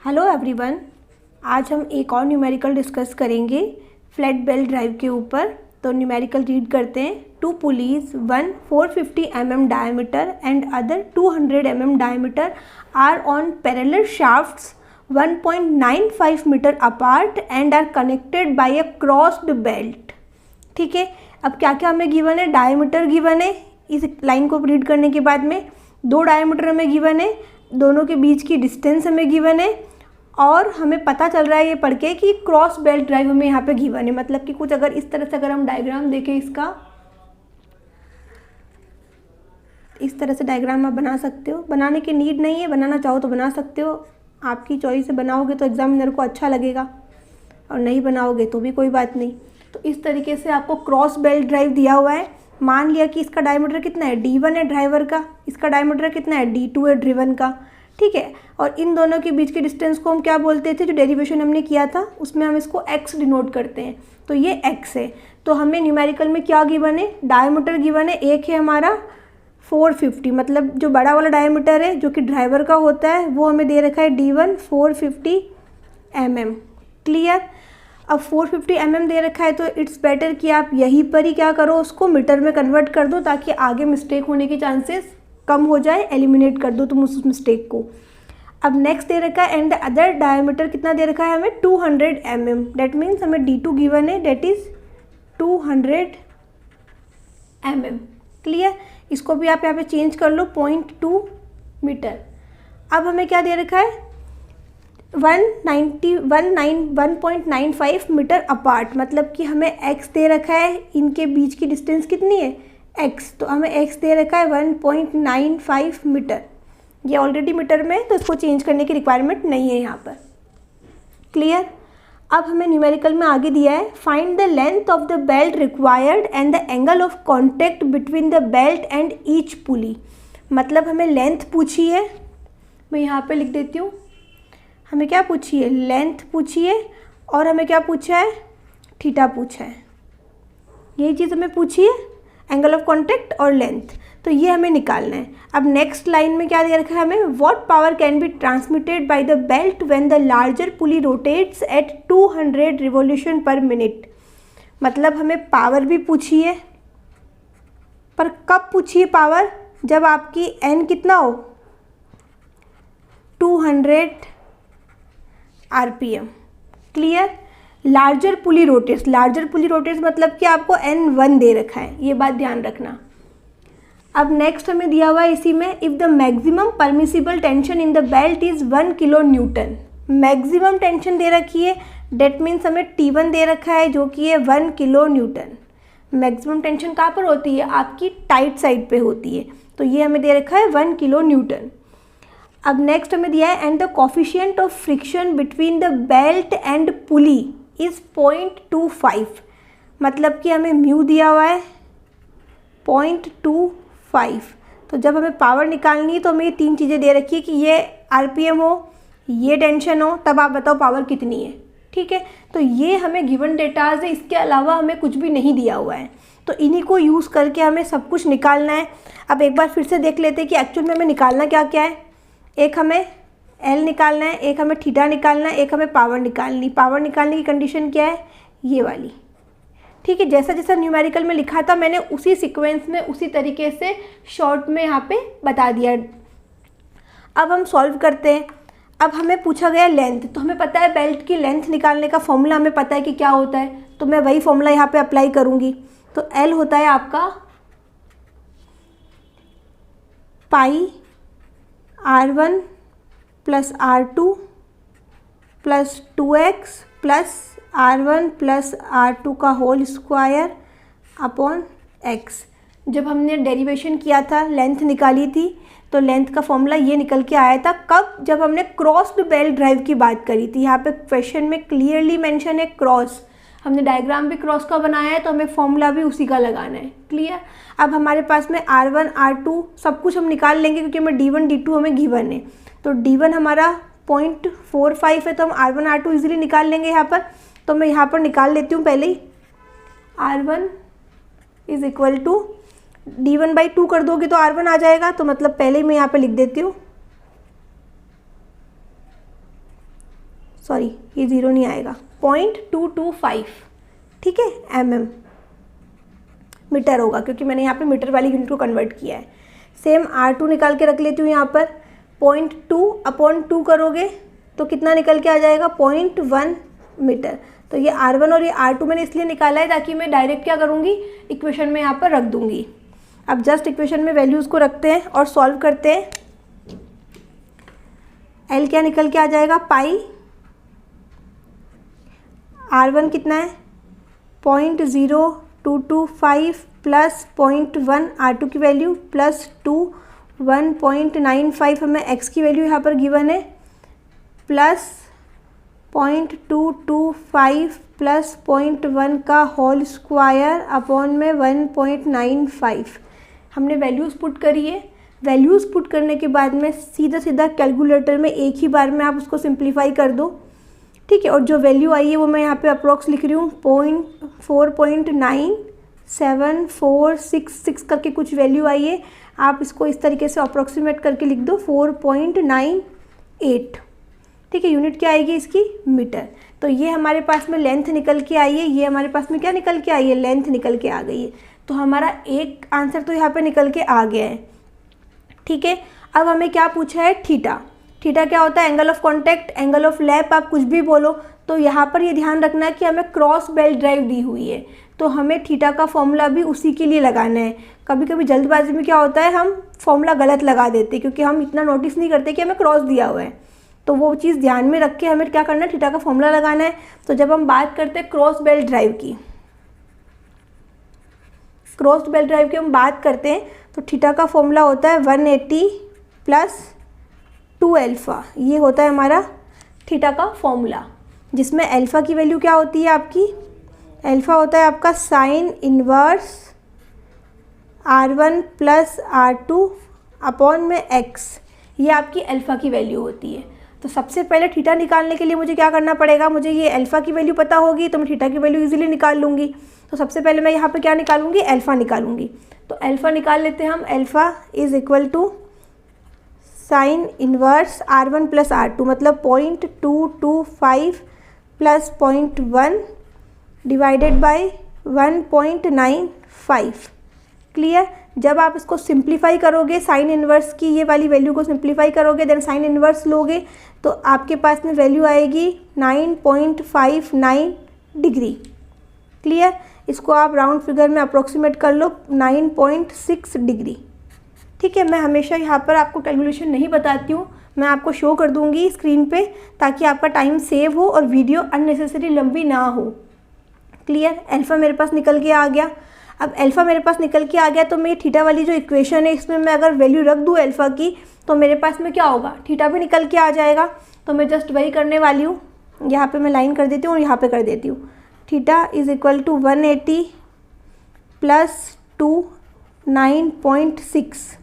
Hello everyone, आज हम एक और न्यूमेरिकल डिस्कस करेंगे फ्लैट बेल्ट ड्राइव के ऊपर। तो न्यूमेरिकल रीड करते हैं। 2 pulleys, one 450 mm diameter and other 200 mm diameter are on parallel shafts 1.95 meter apart and are connected by a crossed belt। ठीक है, अब क्या क्या हमें गिवन है? डायमीटर गिवन है इस लाइन को रीड करने के बाद में, 2 डायमीटर हमें गिवन है, दोनों के बीच की डिस्टेंस हमें गिवन है, और हमें पता चल रहा है ये पढ़ के कि क्रॉस बेल्ट ड्राइव हमें यहाँ पे गिवन है। मतलब कि कुछ अगर इस तरह से अगर हम डायग्राम देखें, इसका इस तरह से डायग्राम आप बना सकते हो। बनाने की नीड नहीं है, बनाना चाहो तो बना सकते हो, आपकी चॉइस से। बनाओगे तो एग्जामिनर को अच्छा लगेगा और नहीं बनाओगे तो भी कोई बात नहीं। तो इस तरीके से आपको क्रॉस बेल्ट ड्राइव दिया हुआ है। मान लिया कि इसका डायमीटर कितना है, D1 है ड्राइवर का, इसका डायमीटर कितना है, D2 है ड्रिवन का। ठीक है, और इन दोनों के बीच के डिस्टेंस को हम क्या बोलते थे? जो डेरिवेशन हमने किया था उसमें हम इसको x डिनोट करते हैं। तो ये x है। तो हमें न्यूमेरिकल में क्या गिवन है? डायमीटर गिवन है, एक है हमारा 450, मतलब जो बड़ा वाला डायमीटर है जो कि ड्राइवर का होता है वो हमें दे रखा है D1 450 mm। क्लियर? अब 450 mm दे रखा है तो इट्स बेटर कि आप यहीं पर ही क्या करो, उसको मीटर में कन्वर्ट कर दो ताकि आगे मिस्टेक होने के चांसेस कम हो जाए। एलिमिनेट कर दो तुम उस मिस्टेक को। अब नेक्स्ट दे रखा है एंड अदर डायमीटर कितना दे रखा है हमें? 200 mm। डेट मीन्स हमें D2 गिवन है, डेट इज़ 200 mm। क्लियर? इसको भी आप यहाँ पे चेंज कर लो, 0.2 मीटर। अब हमें क्या दे रखा है? 1.95 मीटर अपार्ट, मतलब कि हमें x दे रखा है, इनके बीच की डिस्टेंस कितनी है? x। तो हमें x दे रखा है 1.95 मीटर। ये ऑलरेडी मीटर में है तो इसको चेंज करने की रिक्वायरमेंट नहीं है यहाँ पर। क्लियर? अब हमें न्यूमेरिकल में आगे दिया है find the length of the belt required and the angle of contact between the belt and each pulley. मतलब हमें लेंथ पूछी है, मैं यहाँ पे लिख देती हूँ। हमें क्या पूछी है? लेंथ पूछी है, और हमें क्या पूछा है? थीटा पूछा है। यही चीज़ हमें पूछी है, एंगल ऑफ कॉन्टेक्ट और लेंथ। तो ये हमें निकालना है। अब नेक्स्ट लाइन में क्या दे रखा है हमें? What power can be transmitted by the belt when the larger pulley rotates at 200 revolution per minute. मतलब हमें पावर भी पूछी है, पर कब पूछी है पावर? जब आपकी n कितना हो? 200 RPM। Clear? Larger pulley rotates, larger pulley rotates मतलब कि आपको N1 दे रखा है, ये बात ध्यान रखना। अब नेक्स्ट हमें दिया हुआ है इसी में, if the maximum permissible tension in the belt is 1 kilo newton. Maximum tension दे रखी है, डेट मीन्स हमें T1 दे रखा है जो कि है 1 किलो न्यूटन। मैक्सिमम टेंशन कहाँ पर होती है? आपकी टाइट साइड पे होती है, तो ये हमें दे रखा है 1 किलो न्यूटन। अब नेक्स्ट हमें दिया है and the coefficient of friction between the belt and pulley is 0.25। मतलब कि हमें म्यू दिया हुआ है 0.25। तो जब हमें पावर निकालनी है तो हमें ये 3 चीज़ें दे रखी है कि ये RPM हो, ये टेंशन हो, तब आप बताओ पावर कितनी है। ठीक है, तो ये हमें गिवन डेटाज है, इसके अलावा हमें कुछ भी नहीं दिया हुआ है। तो इन्हीं को यूज़ करके हमें सब कुछ निकालना है। अब एक बार फिर से देख लेते हैं कि एक्चुअल में हमें निकालना क्या क्या है। एक हमें L निकालना है, एक हमें थीटा निकालना है, एक हमें पावर निकालनी। पावर निकालने की कंडीशन क्या है? ये वाली। ठीक है, जैसा जैसा न्यूमेरिकल में लिखा था मैंने उसी सीक्वेंस में उसी तरीके से शॉर्ट में यहाँ पे बता दिया। अब हम सॉल्व करते हैं। अब हमें पूछा गया लेंथ, तो हमें पता है बेल्ट की लेंथ निकालने का फॉर्मूला हमें पता है कि क्या होता है, तो मैं वही फॉर्मूला यहाँ पे अप्लाई करूँगी। तो L होता है आपका पाई R1 plus R2 plus 2x plus R1 plus R2 का होल स्क्वायर अपॉन x। जब हमने डेरिवेशन किया था, लेंथ निकाली थी, तो लेंथ का फॉर्मूला ये निकल के आया था। कब? जब हमने क्रॉस्ड बेल्ट ड्राइव की बात करी थी। यहाँ पे क्वेश्चन में क्लियरली मेंशन है क्रॉस। हमने डायग्राम भी क्रॉस का बनाया है तो हमें फॉर्मूला भी उसी का लगाना है। क्लियर? अब हमारे पास में R1 R2 सब कुछ हम निकाल लेंगे क्योंकि हमें D1 D2 हमें गिवन है। तो D1 हमारा 0.45 है, तो हम R1 R2 इजीली निकाल लेंगे यहाँ पर। तो मैं यहाँ पर निकाल लेती हूँ पहले ही। R1 is equal to D1/2 कर दोगे तो R1 आ जाएगा, तो मतलब पहले ही मैं यहाँ पे लिख देती हूँ सॉरी ये 0 नहीं आएगा, 0.225, ठीक है, mm मीटर होगा, क्योंकि मैंने यहाँ पे मीटर वाली यूनिट को कन्वर्ट किया है। सेम R2 निकाल के रख लेती हूँ यहाँ पर, 0.2/2 करोगे तो कितना निकल के आ जाएगा, 0.1 मीटर। तो ये R1 और ये R2 मैंने इसलिए निकाला है ताकि मैं डायरेक्ट क्या करूँगी, इक्वेशन में यहाँ पर रख दूँगी। अब जस्ट इक्वेशन में वैल्यूज़ को रखते हैं और सॉल्व करते हैं। L क्या निकल के आ जाएगा, पाई, R1 कितना है 0.0225 प्लस 0.1 R2 की वैल्यू प्लस 2 1.95 हमें x की वैल्यू यहाँ पर गिवन है, प्लस 0.225 प्लस 0.1 का होल स्क्वायर अपॉन में 1.95 हमने वैल्यूज़ पुट करी है। वैल्यूज़ पुट करने के बाद में सीधा सीधा कैलकुलेटर में एक ही बार में आप उसको सिंप्लीफाई कर दो, ठीक है। और जो वैल्यू आई है वो मैं यहाँ पे अप्रोक्स लिख रही हूँ, 4.974666 करके कुछ वैल्यू आई है। आप इसको इस तरीके से अप्रोक्सीमेट करके लिख दो 4.98, ठीक है। यूनिट क्या आएगी इसकी, मीटर। तो ये हमारे पास में लेंथ निकल के आई है, ये हमारे पास में क्या निकल के आई है, लेंथ निकल के आ गई है। तो हमारा एक आंसर तो यहाँ पे निकल के आ गया है, ठीक है। अब हमें क्या पूछा है, थीटा। थीटा क्या होता है, angle of contact, angle of lap, आप कुछ भी बोलो। तो यहाँ पर ये ध्यान रखना है कि हमें क्रॉस बेल्ट ड्राइव दी हुई है, तो हमें थीटा का फॉर्मूला भी उसी के लिए लगाना है। कभी कभी जल्दबाजी में क्या होता है, हम फॉर्मूला गलत लगा देते हैं, क्योंकि हम इतना नोटिस नहीं करते कि हमें क्रॉस दिया हुआ है। तो वो चीज़ ध्यान में रख के हमें क्या करना है, थीटा का फॉर्मूला लगाना है। तो जब हम बात करते हैं क्रॉस बेल्ट ड्राइव की, क्रॉस बेल्ट ड्राइव की हम बात करते हैं तो थीटा का फॉर्मूला होता है 180 प्लस 2 अल्फ़ा। ये होता है हमारा थीटा का फॉर्मूला, जिसमें अल्फ़ा की वैल्यू क्या होती है आपकी, अल्फ़ा होता है आपका sign inverse R1 plus R2 upon में x। ये आपकी अल्फ़ा की वैल्यू होती है। तो सबसे पहले थीटा निकालने के लिए मुझे क्या करना पड़ेगा, मुझे ये अल्फ़ा की वैल्यू पता होगी तो मैं थीटा की वैल्यू इजीली निकाल लूँगी। तो सबसे पहले मैं यहाँ पे क्या निकालूंगी, अल्फ़ा निकालूंगी। तो अल्फ़ा निकाल लेते हैं हम। Alpha is equal to sine inverse R1 plus R2, मतलब 0.225 प्लस 0.1 डिवाइडेड बाय 1.95। क्लियर। जब आप इसको सिंप्लीफाई करोगे, साइन इनवर्स की ये वाली वैल्यू को सिंप्लीफाई करोगे, देन साइन इनवर्स लोगे तो आपके पास में वैल्यू आएगी 9.59 डिग्री। क्लियर। इसको आप राउंड फिगर में अप्रोक्सीमेट कर लो 9.6 डिग्री, ठीक है। मैं हमेशा यहाँ पर आपको कैलकुलेशन नहीं बताती हूँ, मैं आपको शो कर दूँगी स्क्रीन पे, ताकि आपका टाइम सेव हो और वीडियो अननेसेसरी लंबी ना हो। क्लियर। अल्फ़ा मेरे पास निकल के आ गया। अब अल्फ़ा मेरे पास निकल के आ गया तो मैं थीटा वाली जो इक्वेशन है इसमें मैं अगर वैल्यू रख दूँ अल्फ़ा की तो मेरे पास में क्या होगा, थीटा भी निकल के आ जाएगा। तो मैं जस्ट वही करने वाली हूँ, यहाँ पे मैं लाइन कर देती हूँ और यहाँ पे कर देती हूँ। Theta is equal to 180 plus 2 9.6।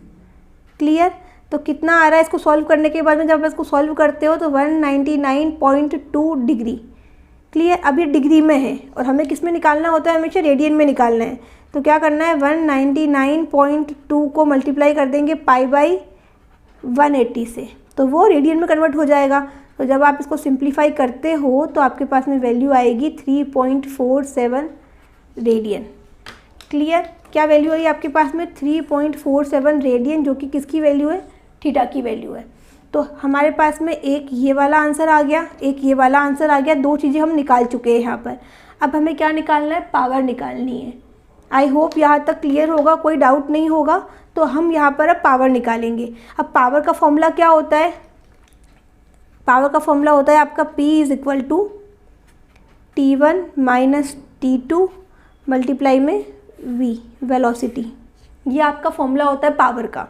Clear. तो कितना आ रहा है, इसको सॉल्व करने के बाद में जब आप इसको सॉल्व करते हो तो 199.2 डिग्री। क्लियर। अब ये डिग्री में है और हमें किस में निकालना होता है, हमेशा रेडियन में निकालना है। तो क्या करना है, 199.2 को मल्टीप्लाई कर देंगे पाई बाई 180 से, तो वो रेडियन में कन्वर्ट हो जाएगा। तो जब आप इसको सिंप्लीफाई करते हो तो आपके पास में वैल्यू आएगी 3.47 रेडियन। क्लियर। क्या वैल्यू आई आपके पास में, 3.47 रेडियन, जो कि किसकी वैल्यू है, थीटा की वैल्यू है। तो हमारे पास में एक ये वाला आंसर आ गया, एक ये वाला आंसर आ गया। दो चीज़ें हम निकाल चुके हैं यहाँ पर। अब हमें क्या निकालना है, पावर निकालनी है। आई होप यहाँ तक क्लियर होगा, कोई डाउट नहीं होगा। तो हम यहाँ पर अब पावर निकालेंगे। अब पावर का फॉर्मूला क्या होता है, पावर का फॉर्मूला होता है आपका P is equal to T1 minus T2 multiply में V, वेलोसिटी। ये आपका फॉर्मूला होता है पावर का।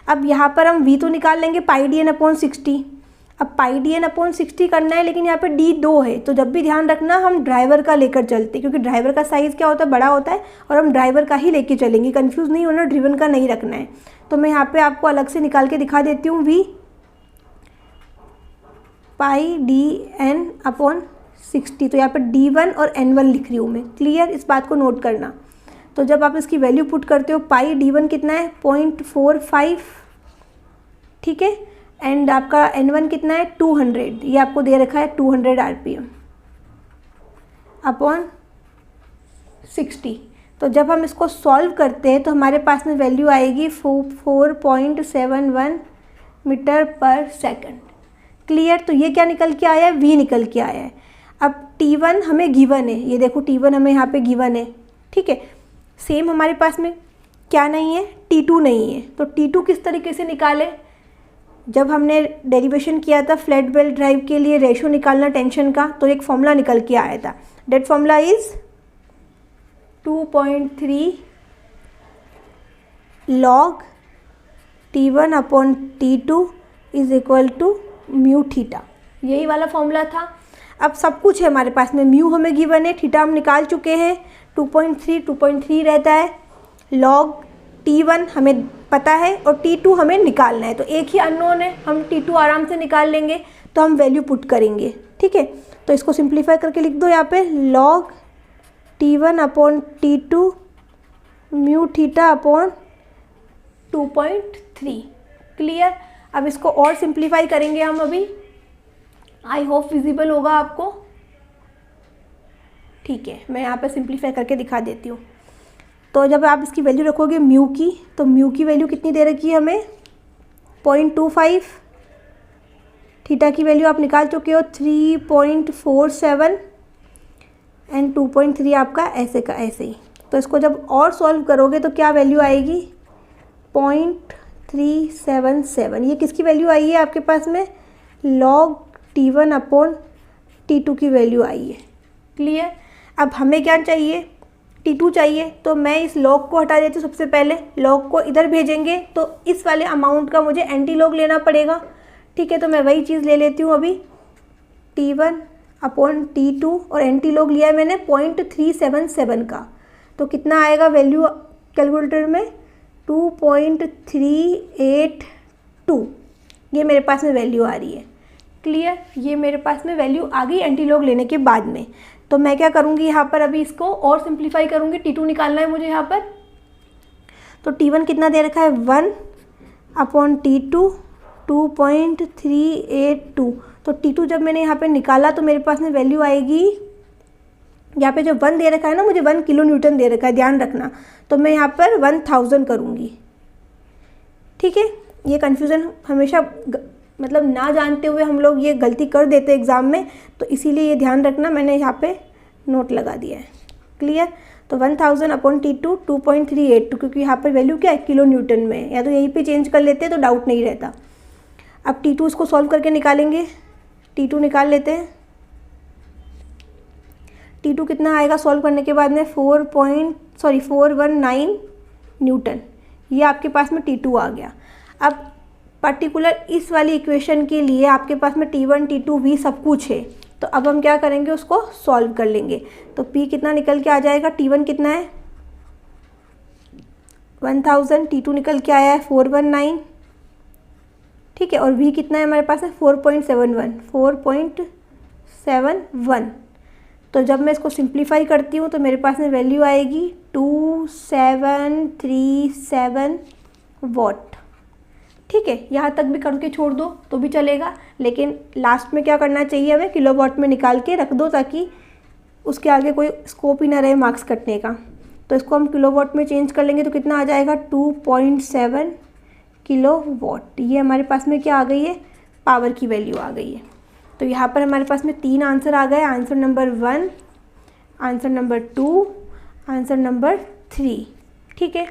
अब यहाँ पर हम V तो निकाल लेंगे πdn/60। अब πdn/60 करना है, लेकिन यहाँ पे D 2 है, तो जब भी ध्यान रखना हम ड्राइवर का लेकर चलते, क्योंकि ड्राइवर का साइज़ क्या होता है, बड़ा होता है, और हम ड्राइवर का ही लेके चलेंगे। कंफ्यूज नहीं होना, ड्रिवन का नहीं रखना है। तो मैं यहाँ पे आपको अलग से निकाल के दिखा देती हूँ। V πdn/60, तो यहाँ पर D1 और N1 लिख रही हूँ मैं। क्लियर। इस बात को नोट करना। तो जब आप इसकी वैल्यू पुट करते हो, पाई D1 कितना है, 0.45, ठीक है। एंड आपका N1 कितना है 200, ये आपको दे रखा है 200 RPM अपॉन 60। तो जब हम इसको सॉल्व करते हैं तो हमारे पास में वैल्यू आएगी 4.71 मीटर पर सेकंड। क्लियर। तो ये क्या निकल के आया है, V निकल के आया है। अब T1 हमें गिवन है, ये देखो T1 हमें यहाँ पे गिवन है, ठीक है। सेम हमारे पास में क्या नहीं है, T2 नहीं है। तो T2 किस तरीके से निकालें, जब हमने डेरिवेशन किया था फ्लैट बेल्ट ड्राइव के लिए रेशो निकालना टेंशन का, तो एक फॉर्मूला निकल के आया था। That formula is 2.3 log T1 upon T2 is equal to mu theta, यही वाला फॉर्मूला था। अब सब कुछ है हमारे पास में, म्यू हमें गिवन है, थीटा हम निकाल चुके हैं, 2.3 रहता है, log T1 हमें पता है और T2 हमें निकालना है। तो एक ही अननोन है, हम T2 आराम से निकाल लेंगे, तो हम वैल्यू पुट करेंगे, ठीक है। तो इसको सिंप्लीफाई करके लिख दो यहाँ पे, log T1 upon T2 mu theta upon 2.3। Clear. अब इसको और सिंप्लीफाई करेंगे हम अभी, आई होप विजिबल होगा आपको, ठीक है। मैं यहाँ पे सिंप्लीफाई करके दिखा देती हूँ। तो जब आप इसकी वैल्यू रखोगे म्यू की, तो म्यू की वैल्यू कितनी दे रखी है हमें 0.25, थीटा की वैल्यू आप निकाल चुके हो 3.47 एंड 2.3 आपका ऐसे का ऐसे ही। तो इसको जब और सॉल्व करोगे तो क्या वैल्यू आएगी 0.377। ये किसकी वैल्यू आई है आपके पास में, log T1 अपॉन T2 की वैल्यू आई है। क्लियर। अब हमें क्या चाहिए, T2 चाहिए, तो मैं इस log को हटा देती हूँ। सबसे पहले log को इधर भेजेंगे तो इस वाले अमाउंट का मुझे एंटी log लेना पड़ेगा, ठीक है। तो मैं वही चीज़ ले लेती हूँ अभी, T1 अपॉन T2 और एंटी log लिया है मैंने 0.377 का। तो कितना आएगा वैल्यू कैलकुलेटर में 2.382, ये मेरे पास में वैल्यू आ रही है। क्लियर। ये मेरे पास में वैल्यू आ गई एंटी लॉग लेने के बाद में। तो मैं क्या करूँगी यहाँ पर, अभी इसको और सिंप्लीफाई करूँगी। T2 निकालना है मुझे यहाँ पर, तो T1 कितना दे रखा है 1 अपॉन T2 2.382। तो T2 जब मैंने यहाँ पे निकाला तो मेरे पास में वैल्यू आएगी, यहाँ पे जो 1 दे रखा है ना, मुझे 1 किलो न्यूटन दे रखा है, ध्यान रखना। तो मैं यहाँ पर 1000 करूँगी, ठीक है। ये कन्फ्यूज़न हमेशा मतलब ना जानते हुए हम लोग ये गलती कर देते एग्ज़ाम में, तो इसीलिए ये ध्यान रखना, मैंने यहाँ पे नोट लगा दिया है। क्लियर। तो 1000 अपॉन T2 2.382, क्योंकि यहाँ पर वैल्यू क्या है किलो न्यूटन में, या तो यहीं पे चेंज कर लेते तो डाउट नहीं रहता। अब T2 इसको सॉल्व करके निकालेंगे, T2 निकाल लेते हैं। T2 कितना आएगा सॉल्व करने के बाद में 419 न्यूटन, ये आपके पास में T2 आ गया। अब पर्टिकुलर इस वाली इक्वेशन के लिए आपके पास में T1 T2 V सब कुछ है, तो अब हम क्या करेंगे, उसको सॉल्व कर लेंगे। तो P कितना निकल के आ जाएगा, T1 कितना है 1000, T2 निकल के आया है 419, ठीक है। और V कितना है हमारे पास है 4.71। तो जब मैं इसको सिंप्लीफाई करती हूँ तो मेरे पास में वैल्यू आएगी 2737 वॉट, ठीक है। यहाँ तक भी करके छोड़ दो तो भी चलेगा, लेकिन लास्ट में क्या करना चाहिए हमें, किलोवाट में निकाल के रख दो, ताकि उसके आगे कोई स्कोप ही ना रहे मार्क्स कटने का। तो इसको हम किलोवाट में चेंज कर लेंगे तो कितना आ जाएगा 2.7 किलोवाट। ये हमारे पास में क्या आ गई है, पावर की वैल्यू आ गई है। तो यहाँ पर हमारे पास में 3 आंसर आ गए, answer number 1, answer number 2, answer number 3, ठीक है।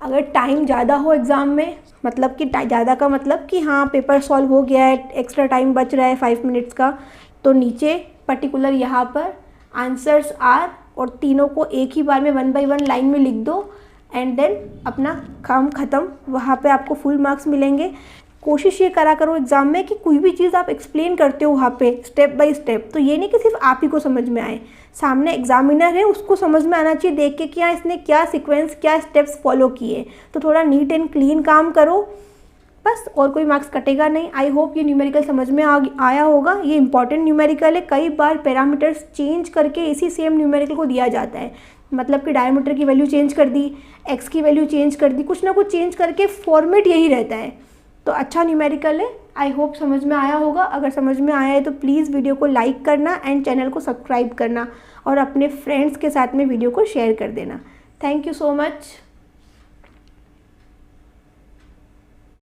अगर टाइम ज़्यादा हो एग्ज़ाम में, मतलब कि ज़्यादा का मतलब कि हाँ पेपर सॉल्व हो गया है, एक्स्ट्रा टाइम बच रहा है 5 मिनट्स का, तो नीचे पर्टिकुलर यहाँ पर आंसर्स आर और तीनों को एक ही बार में 1 बाय 1 लाइन में लिख दो एंड देन अपना काम ख़त्म। वहाँ पे आपको फुल मार्क्स मिलेंगे। कोशिश ये करा करो एग्ज़ाम में कि कोई भी चीज़ आप एक्सप्लेन करते हो वहाँ पे स्टेप बाय स्टेप, तो ये नहीं कि सिर्फ आप ही को समझ में आए, सामने एग्जामिनर है उसको समझ में आना चाहिए देख के कि हाँ इसने क्या सीक्वेंस क्या स्टेप्स फॉलो किए। तो थोड़ा नीट एंड क्लीन काम करो बस, और कोई मार्क्स कटेगा नहीं। आई होप ये न्यूमेरिकल समझ में आया होगा। ये इंपॉर्टेंट न्यूमेरिकल है, कई बार पैरामीटर्स चेंज करके इसी सेम न्यूमेरिकल को दिया जाता है, मतलब कि डायमीटर की वैल्यू चेंज कर दी, एक्स की वैल्यू चेंज कर दी, कुछ ना कुछ चेंज करके फॉर्मेट यही रहता है। तो अच्छा न्यूमेरिकल है। आई होप समझ में आया होगा। अगर समझ में आया है तो प्लीज़ वीडियो को लाइक करना एंड चैनल को सब्सक्राइब करना और अपने फ्रेंड्स के साथ में वीडियो को शेयर कर देना। Thank you so much.